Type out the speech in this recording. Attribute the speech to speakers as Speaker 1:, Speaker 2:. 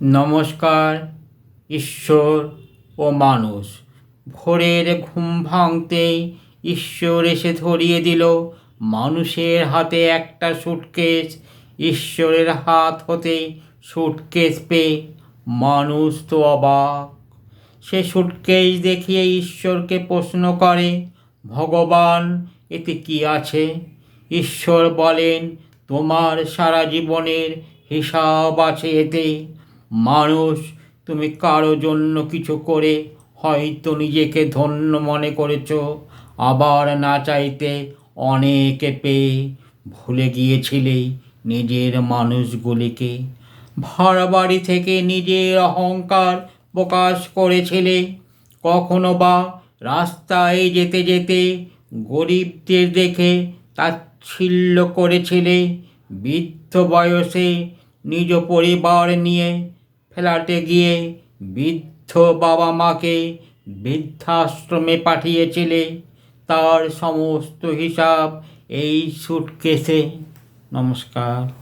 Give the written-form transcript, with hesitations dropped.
Speaker 1: নমস্কার। ঈশ্বর ও মানুষ। ভোরের ঘুম ভাঙতেই ঈশ্বর এসে ধরিয়ে দিল মানুষের হাতে একটা সুটকেস। ঈশ্বরের হাত হতে সুটকেস পেয়ে মানুষ তো অবাক। সে সুটকেস দেখিয়ে ঈশ্বরকে প্রশ্ন করে, ভগবান, এতে কি আছে? ঈশ্বর বলেন, তোমার সারা জীবনের হিসাব আছে এতে। মানুষ, তুমি কারো জন্য কিছু করে হয়তো নিজেকে ধন্য মনে করেছ, আবার না চাইতে অনেকে পেয়ে ভুলে গিয়েছিলে নিজের মানুষগুলিকে। ভাড়া বাড়ি থেকে নিজের অহংকার প্রকাশ করেছিলে, কখনো বা রাস্তায় যেতে যেতে গরিবদের দেখে তাচ্ছিল্য করেছিলে, বৃদ্ধ বয়সে নিজ পরিবার নিয়ে ফ্ল্যাটে গিয়ে বৃদ্ধ বাবা মাকে বৃদ্ধাশ্রমে পাঠিয়েছিলে। তার সমস্ত হিসাব এই সুটকেসে। নমস্কার।